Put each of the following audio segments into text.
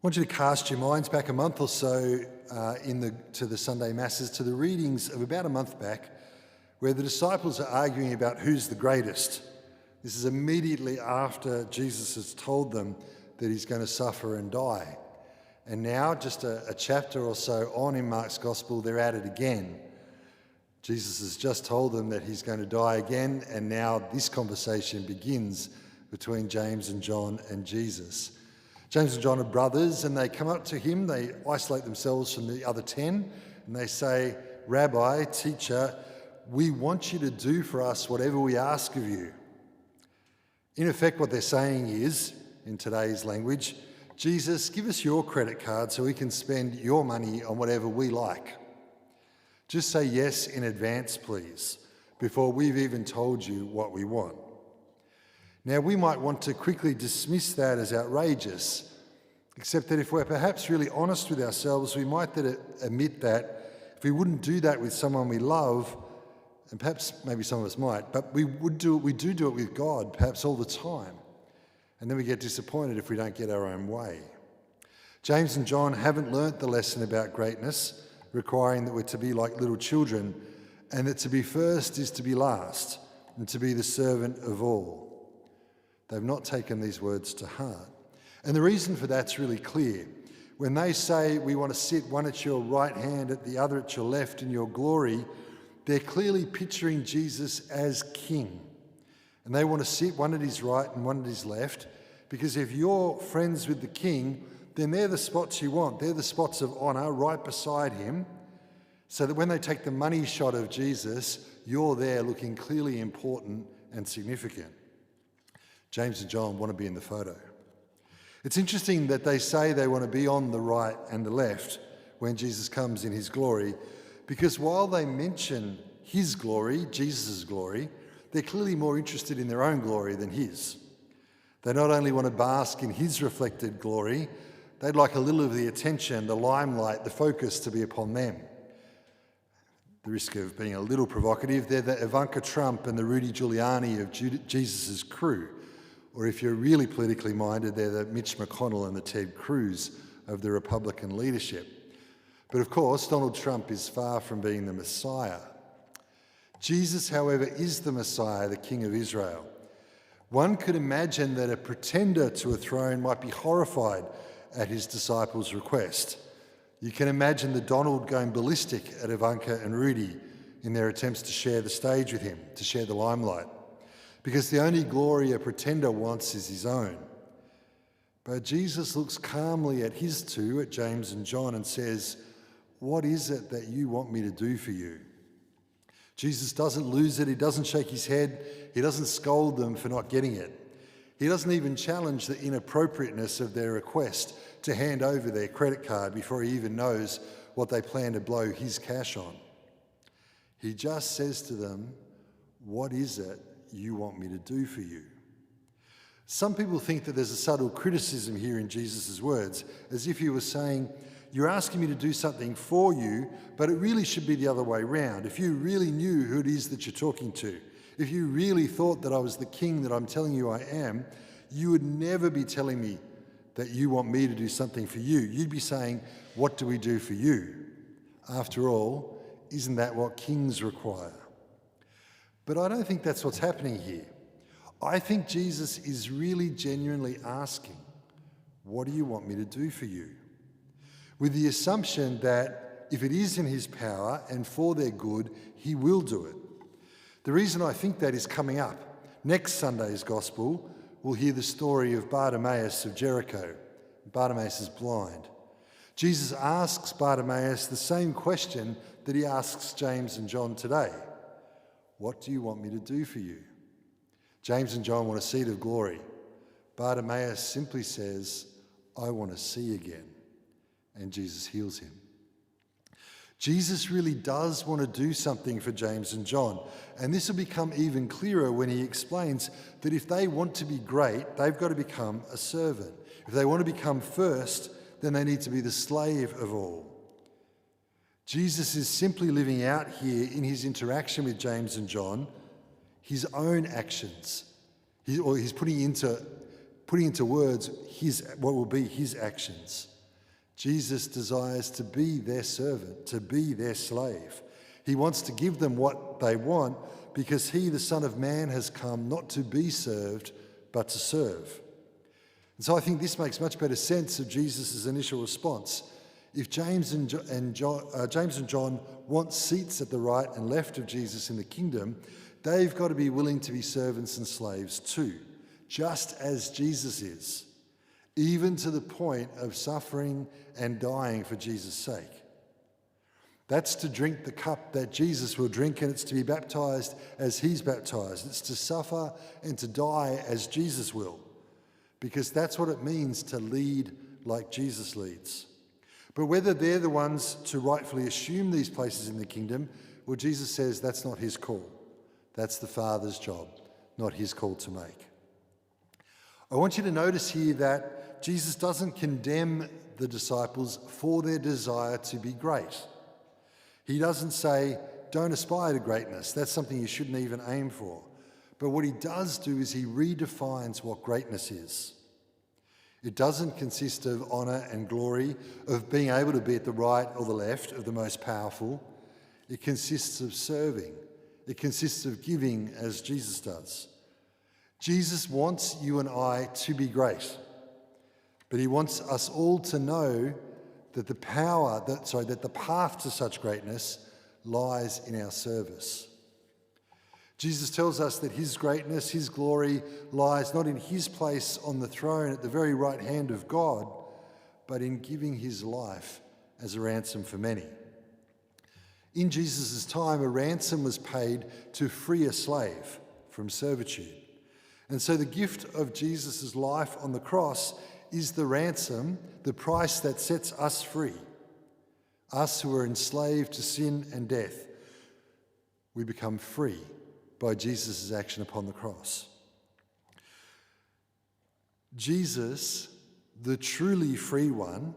I want you to cast your minds back a month or so to the Sunday Masses, to the readings of about a month back, where the disciples are arguing about who's the greatest. This is immediately after Jesus has told them that he's going to suffer and die. And now, just a chapter or so on in Mark's Gospel, they're at it again. Jesus has just told them that he's going to die again, and now this conversation begins between James and John and Jesus. James and John are brothers, and they come up to him, they isolate themselves from the other 10, and they say, "Rabbi, teacher, we want you to do for us whatever we ask of you." In effect, what they're saying is, in today's language, "Jesus, give us your credit card so we can spend your money on whatever we like. Just say yes in advance, please, before we've even told you what we want." Now, we might want to quickly dismiss that as outrageous, except that if we're perhaps really honest with ourselves, we might admit that if we wouldn't do that with someone we love, and perhaps maybe some of us might, but we do it with God, perhaps all the time. And then we get disappointed if we don't get our own way. James and John haven't learnt the lesson about greatness, requiring that we're to be like little children, and that to be first is to be last, and to be the servant of all. They've not taken these words to heart. And the reason for that's really clear. When they say, "We want to sit one at your right hand, at the other at your left in your glory," they're clearly picturing Jesus as king. And they want to sit one at his right and one at his left, because if you're friends with the king, then they're the spots you want. They're the spots of honour right beside him, so that when they take the money shot of Jesus, you're there looking clearly important and significant. James and John want to be in the photo. It's interesting that they say they want to be on the right and the left when Jesus comes in his glory, because while they mention his glory, Jesus' glory, they're clearly more interested in their own glory than his. They not only want to bask in his reflected glory, they'd like a little of the attention, the limelight, the focus to be upon them. The risk of being a little provocative, they're the Ivanka Trump and the Rudy Giuliani of Jesus' crew. Or if you're really politically minded, they're the Mitch McConnell and the Ted Cruz of the Republican leadership. But of course, Donald Trump is far from being the Messiah. Jesus, however, is the Messiah, the King of Israel. One could imagine that a pretender to a throne might be horrified at his disciples' request. You can imagine the Donald going ballistic at Ivanka and Rudy in their attempts to share the stage with him, to share the limelight, because the only glory a pretender wants is his own. But Jesus looks calmly at his two, at James and John, and says, "What is it that you want me to do for you?" Jesus doesn't lose it. He doesn't shake his head. He doesn't scold them for not getting it. He doesn't even challenge the inappropriateness of their request to hand over their credit card before he even knows what they plan to blow his cash on. He just says to them, "What is it you want me to do for you?" Some people think that there's a subtle criticism here in Jesus' words, as if he was saying, "You're asking me to do something for you, but it really should be the other way round. If you really knew who it is that you're talking to, if you really thought that I was the king that I'm telling you I am, you would never be telling me that you want me to do something for you. You'd be saying, 'What do we do for you?' After all, isn't that what kings require?" But I don't think that's what's happening here. I think Jesus is really genuinely asking, "What do you want me to do for you?" With the assumption that if it is in his power and for their good, he will do it. The reason I think that is coming up. Next Sunday's Gospel, we'll hear the story of Bartimaeus of Jericho. Bartimaeus is blind. Jesus asks Bartimaeus the same question that he asks James and John today. "What do you want me to do for you?" James and John want a seat of glory. Bartimaeus simply says, "I want to see again." And Jesus heals him. Jesus really does want to do something for James and John. And this will become even clearer when he explains that if they want to be great, they've got to become a servant. If they want to become first, then they need to be the slave of all. Jesus is simply living out here in his interaction with James and John his own actions. He's putting into words what will be his actions. Jesus desires to be their servant, to be their slave. He wants to give them what they want because he, the Son of Man, has come not to be served, but to serve. And so I think this makes much better sense of Jesus' initial response. If James and John want seats at the right and left of Jesus in the kingdom, they've got to be willing to be servants and slaves too, just as Jesus is, even to the point of suffering and dying for Jesus' sake. That's to drink the cup that Jesus will drink, and it's to be baptized as he's baptized. It's to suffer and to die as Jesus will, because that's what it means to lead like Jesus leads. But whether they're the ones to rightfully assume these places in the kingdom, well, Jesus says that's not his call. That's the Father's job, not his call to make. I want you to notice here that Jesus doesn't condemn the disciples for their desire to be great. He doesn't say, don't aspire to greatness. That's something you shouldn't even aim for. But what he does do is he redefines what greatness is. It doesn't consist of honour and glory, of being able to be at the right or the left of the most powerful. It consists of serving. It consists of giving as Jesus does. Jesus wants you and I to be great, but he wants us all to know that the path to such greatness lies in our service. Jesus tells us that his greatness, his glory, lies not in his place on the throne at the very right hand of God, but in giving his life as a ransom for many. In Jesus' time, a ransom was paid to free a slave from servitude. And so the gift of Jesus' life on the cross is the ransom, the price that sets us free. Us who are enslaved to sin and death, we become free by Jesus' action upon the cross. Jesus, the truly free one,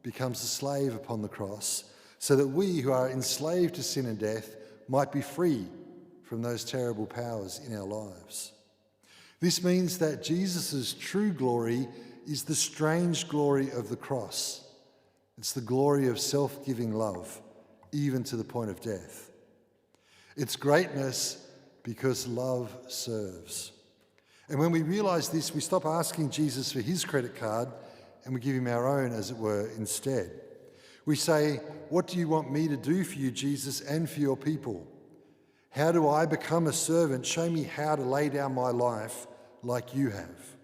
becomes a slave upon the cross so that we who are enslaved to sin and death might be free from those terrible powers in our lives. This means that Jesus' true glory is the strange glory of the cross. It's the glory of self-giving love, even to the point of death. It's greatness because love serves. And when we realise this, we stop asking Jesus for his credit card and we give him our own, as it were, instead. We say, what do you want me to do for you, Jesus, and for your people? How do I become a servant? Show me how to lay down my life like you have.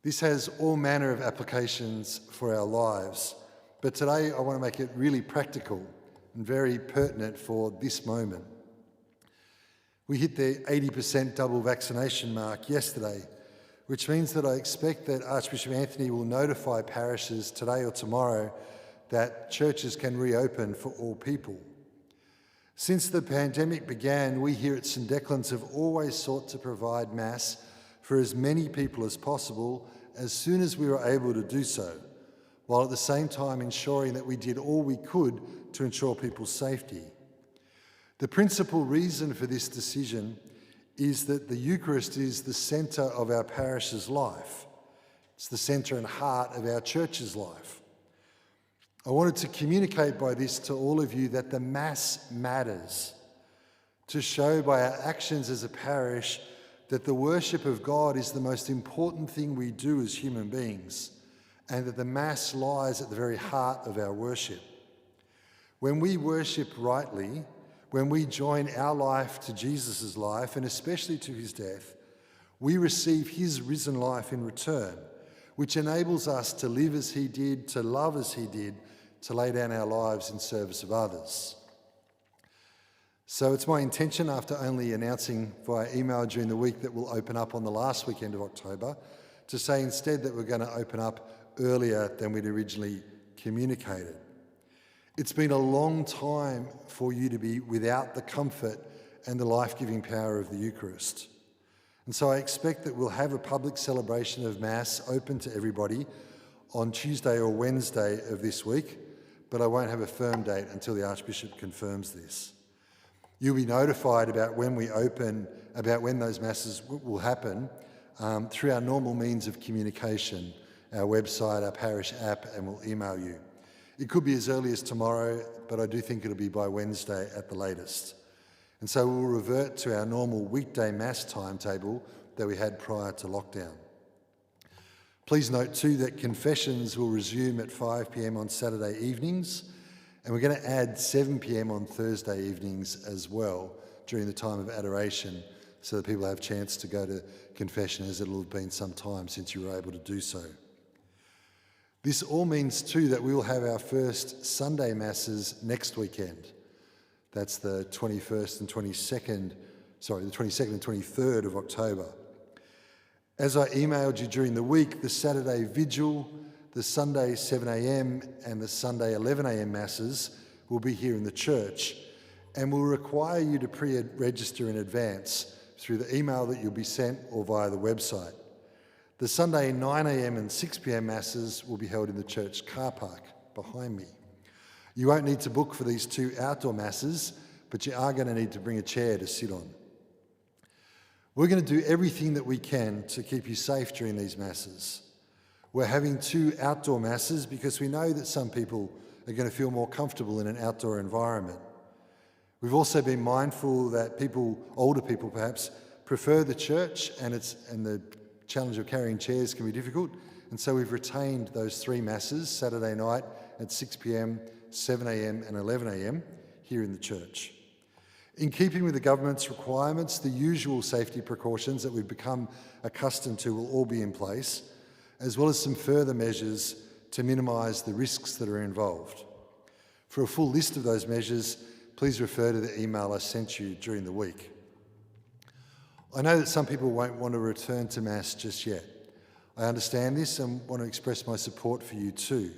This has all manner of applications for our lives, but today I want to make it really practical and very pertinent for this moment. We hit the 80% double vaccination mark yesterday, which means that I expect that Archbishop Anthony will notify parishes today or tomorrow that churches can reopen for all people. Since the pandemic began, we here at St Declan's have always sought to provide Mass for as many people as possible as soon as we were able to do so, while at the same time ensuring that we did all we could to ensure people's safety. The principal reason for this decision is that the Eucharist is the centre of our parish's life. It's the centre and heart of our church's life. I wanted to communicate by this to all of you that the Mass matters, to show by our actions as a parish that the worship of God is the most important thing we do as human beings, and that the Mass lies at the very heart of our worship. When we worship rightly, when we join our life to Jesus' life, and especially to his death, we receive his risen life in return, which enables us to live as he did, to love as he did, to lay down our lives in service of others. So it's my intention, after only announcing via email during the week that we'll open up on the last weekend of October, to say instead that we're going to open up earlier than we'd originally communicated. It's been a long time for you to be without the comfort and the life-giving power of the Eucharist. And so I expect that we'll have a public celebration of Mass open to everybody on Tuesday or Wednesday of this week, but I won't have a firm date until the Archbishop confirms this. You'll be notified about when we open, about when those Masses will happen, through our normal means of communication, our website, our parish app, and we'll email you. It could be as early as tomorrow, but I do think it'll be by Wednesday at the latest. And so we'll revert to our normal weekday Mass timetable that we had prior to lockdown. Please note too that confessions will resume at 5 p.m. on Saturday evenings, and we're going to add 7 p.m. on Thursday evenings as well during the time of adoration, so that people have a chance to go to confession, as it'll have been some time since you were able to do so. This all means too that we will have our first Sunday Masses next weekend. That's the 22nd and 23rd of October. As I emailed you during the week, the Saturday Vigil, the Sunday 7 a.m. and the Sunday 11 a.m. Masses will be here in the church, and will require you to pre-register in advance through the email that you'll be sent or via the website. The Sunday 9 a.m. and 6 p.m. Masses will be held in the church car park behind me. You won't need to book for these two outdoor Masses, but you are going to need to bring a chair to sit on. We're going to do everything that we can to keep you safe during these Masses. We're having two outdoor Masses because we know that some people are going to feel more comfortable in an outdoor environment. We've also been mindful that older people perhaps, prefer the church, and the challenge of carrying chairs can be difficult, and so we've retained those three Masses, Saturday night at 6 p.m, 7 a.m. and 11 a.m. here in the church. In keeping with the government's requirements, the usual safety precautions that we've become accustomed to will all be in place, as well as some further measures to minimise the risks that are involved. For a full list of those measures, please refer to the email I sent you during the week. I know that some people won't want to return to Mass just yet. I understand this and want to express my support for you too.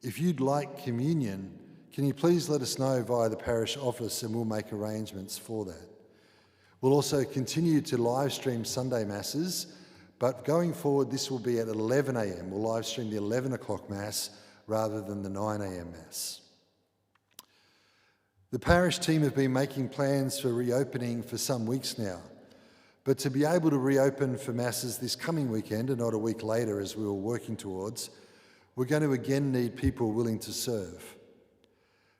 If you'd like communion, can you please let us know via the parish office, and we'll make arrangements for that. We'll also continue to live stream Sunday Masses, but going forward this will be at 11 a.m. We'll live stream the 11 o'clock Mass rather than the 9 a.m. Mass. The parish team have been making plans for reopening for some weeks now, but to be able to reopen for Masses this coming weekend and not a week later as we were working towards, we're going to again need people willing to serve.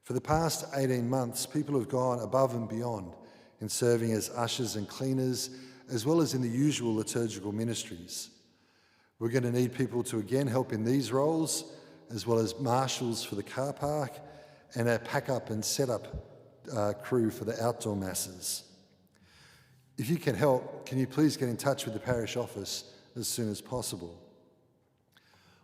For the past 18 months, people have gone above and beyond in serving as ushers and cleaners, as well as in the usual liturgical ministries. We're going to need people to again help in these roles, as well as marshals for the car park and a pack-up and set-up crew for the outdoor Masses. If you can help, can you please get in touch with the parish office as soon as possible?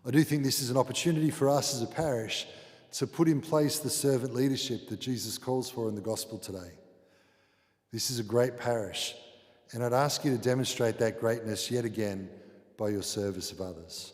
I do think this is an opportunity for us as a parish to put in place the servant leadership that Jesus calls for in the gospel today. This is a great parish, and I'd ask you to demonstrate that greatness yet again by your service of others.